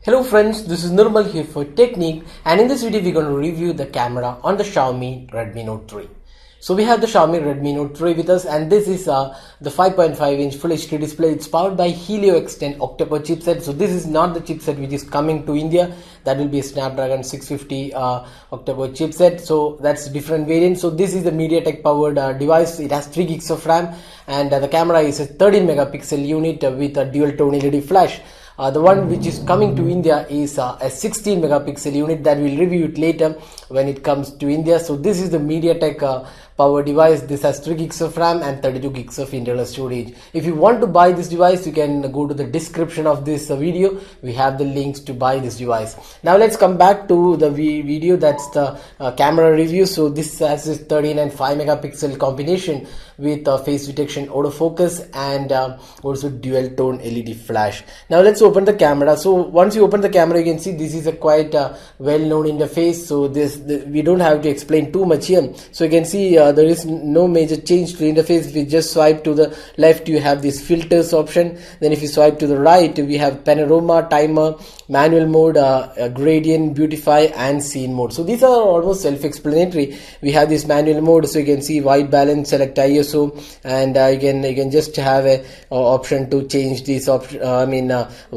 Hello friends, this is Nirmal here for Technique, and in this video we're going to review the camera on the Xiaomi Redmi Note 3. So we have the Xiaomi Redmi Note 3 with us, and this is the 5.5-inch Full HD display. It's powered by Helio X10 octa-core chipset. So this is not the chipset which is coming to India. That will be a Snapdragon 650 octa-core chipset. So that's a different variant. So this is the MediaTek powered device. It has 3 gigs of RAM, and the camera is a 13 megapixel unit with a dual tone LED flash. The one which is coming to India is a 16 megapixel unit that we'll review it later when it comes to India. So this is the MediaTek power device. This has 3 gigs of RAM and 32 gigs of internal storage. If you want to buy this device, you can go to the description of this video. We have the links to buy this device. Now let's come back to the video. That's the camera review. So this has this 13 and 5 megapixel combination with face detection, autofocus, and also dual tone LED flash. Now let's open the camera. So once you open the camera, you can see this is a quite well-known interface. So we don't have to explain too much here. So you can see there is no major change to the interface. If you just swipe to the left, you have this filters option. Then if you swipe to the right, we have panorama, timer, manual mode, gradient, beautify, and scene mode. So these are almost self-explanatory. We have this manual mode, so you can see white balance, select ISO, and you can just have a option to change this option.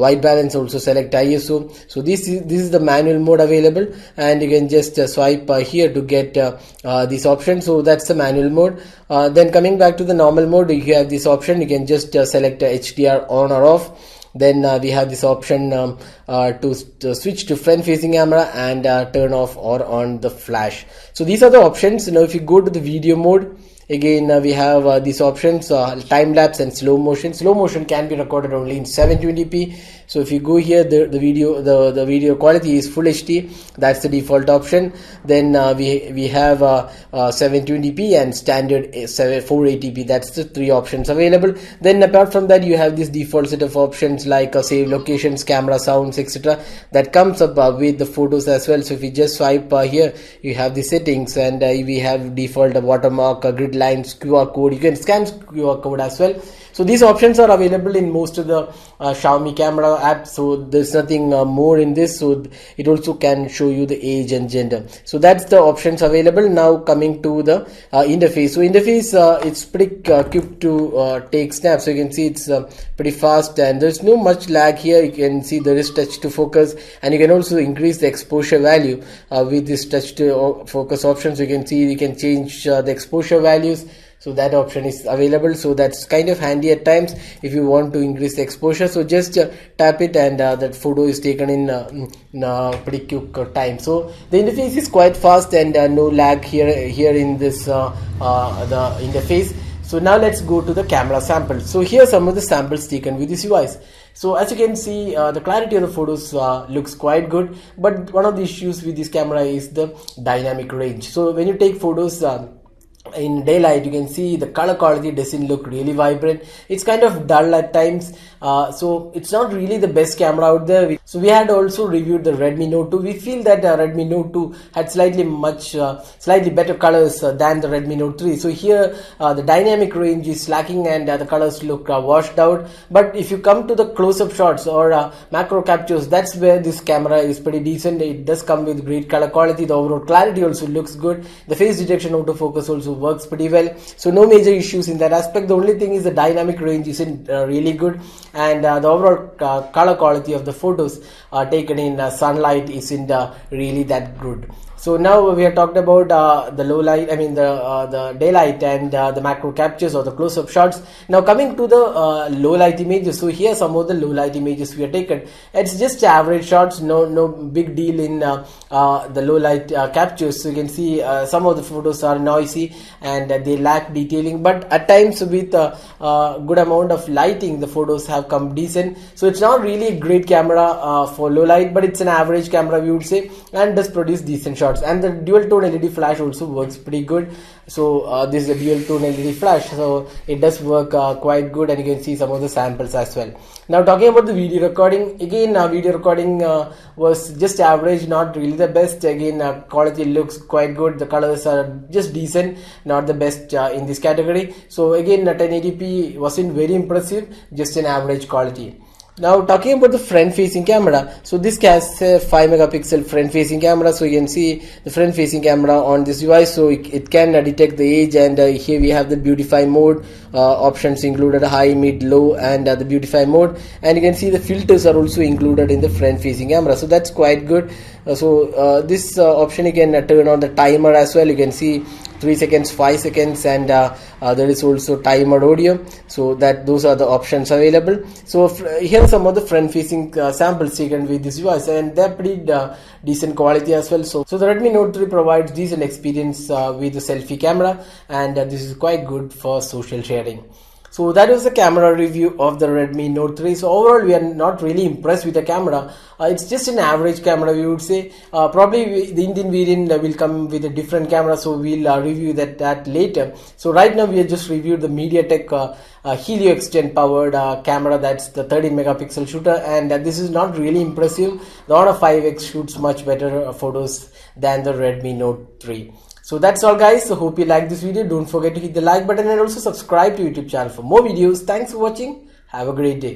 White balance, also select ISO. So this is the manual mode available, and you can just swipe here to get this option. So that's the manual mode. Then coming back to the normal mode, you have this option. You can just select HDR on or off. Then we have this option to switch to front facing camera and turn off or on the flash. So these are the options. Now if you go to the video mode, again we have these options, time lapse and slow motion. Slow motion can be recorded only in 720p. So if you go here, the video quality is full HD. That's the default option. Then we have 720p and standard 480p. That's the 3 options available. Then apart from that, you have this default set of options like save locations, camera, sounds, etc. that comes up with the photos as well. So if you just swipe here, you have the settings, and we have default watermark, grid lines, QR code. You can scan QR code as well. So these options are available in most of the Xiaomi camera apps. So there's nothing more in this. So it also can show you the age and gender. So that's the options available. Now coming to the interface. So interface, it's pretty quick to take snaps. So you can see it's pretty fast, and there's no much lag here. You can see there is touch to focus, and you can also increase the exposure value with this touch to focus option. So you can see you can change the exposure values. So that option is available. So that's kind of handy at times if you want to increase the exposure. So just tap it, and that photo is taken in pretty quick time. So the interface is quite fast, and no lag here in this the interface. So now let's go to the camera sample. So here are some of the samples taken with this device. So as you can see, the clarity of the photos looks quite good, but one of the issues with this camera is the dynamic range. So when you take photos in daylight, you can see the color quality doesn't look really vibrant. It's kind of dull at times. So it's not really the best camera out there. So we had also reviewed the Redmi Note 2. We feel that Redmi Note 2 had slightly better colors than the Redmi Note 3. So here the dynamic range is lacking, and the colors look washed out. But if you come to the close-up shots or macro captures, that's where this camera is pretty decent. It does come with great color quality. The overall clarity also looks good. The face detection autofocus also works pretty well. So no major issues in that aspect. The only thing is the dynamic range isn't really good, and the overall color quality of the photos taken in sunlight isn't really that good. So now we have talked about the low light, the daylight and the macro captures or the close-up shots. Now coming to the low light images. So here some of the low light images we have taken. It's just average shots, no big deal in the low light captures. So you can see some of the photos are noisy and they lack detailing, but at times with a good amount of lighting, the photos have come decent. So it's not really a great camera for low light, but it's an average camera, we would say, and does produce decent shots. And the dual tone LED flash also works pretty good. So this is a dual tone LED flash, so it does work quite good, and you can see some of the samples as well. Now talking about the video recording, again video recording was just average, not really the best. Again quality looks quite good, the colors are just decent, not the best in this category. So again 1080p wasn't very impressive, just an average quality. Now talking about the front facing camera, so this has a 5 megapixel front facing camera. So you can see the front facing camera on this device, so it can detect the age, and here we have the beautify mode options included: high, mid, low, and the beautify mode. And you can see the filters are also included in the front facing camera, so that's quite good. This option you can turn on the timer as well. You can see 3 seconds, 5 seconds, and there is also timer audio, so that those are the options available. So here are some of the front facing samples taken with this device, and they're pretty decent quality as well. So the Redmi Note 3 provides decent experience with the selfie camera, and this is quite good for social sharing. So that was the camera review of the Redmi Note 3. So overall, we are not really impressed with the camera. It's just an average camera, we would say. Probably the Indian variant will come with a different camera, so we'll review that later. So right now we have just reviewed the MediaTek Helio X10 powered camera. That's the 13 megapixel shooter, and this is not really impressive. The Honor 5X shoots much better photos than the Redmi Note 3. So that's all, guys. So hope you like this video. Don't forget to hit the like button and also subscribe to YouTube channel for more videos. Thanks for watching. Have a great day.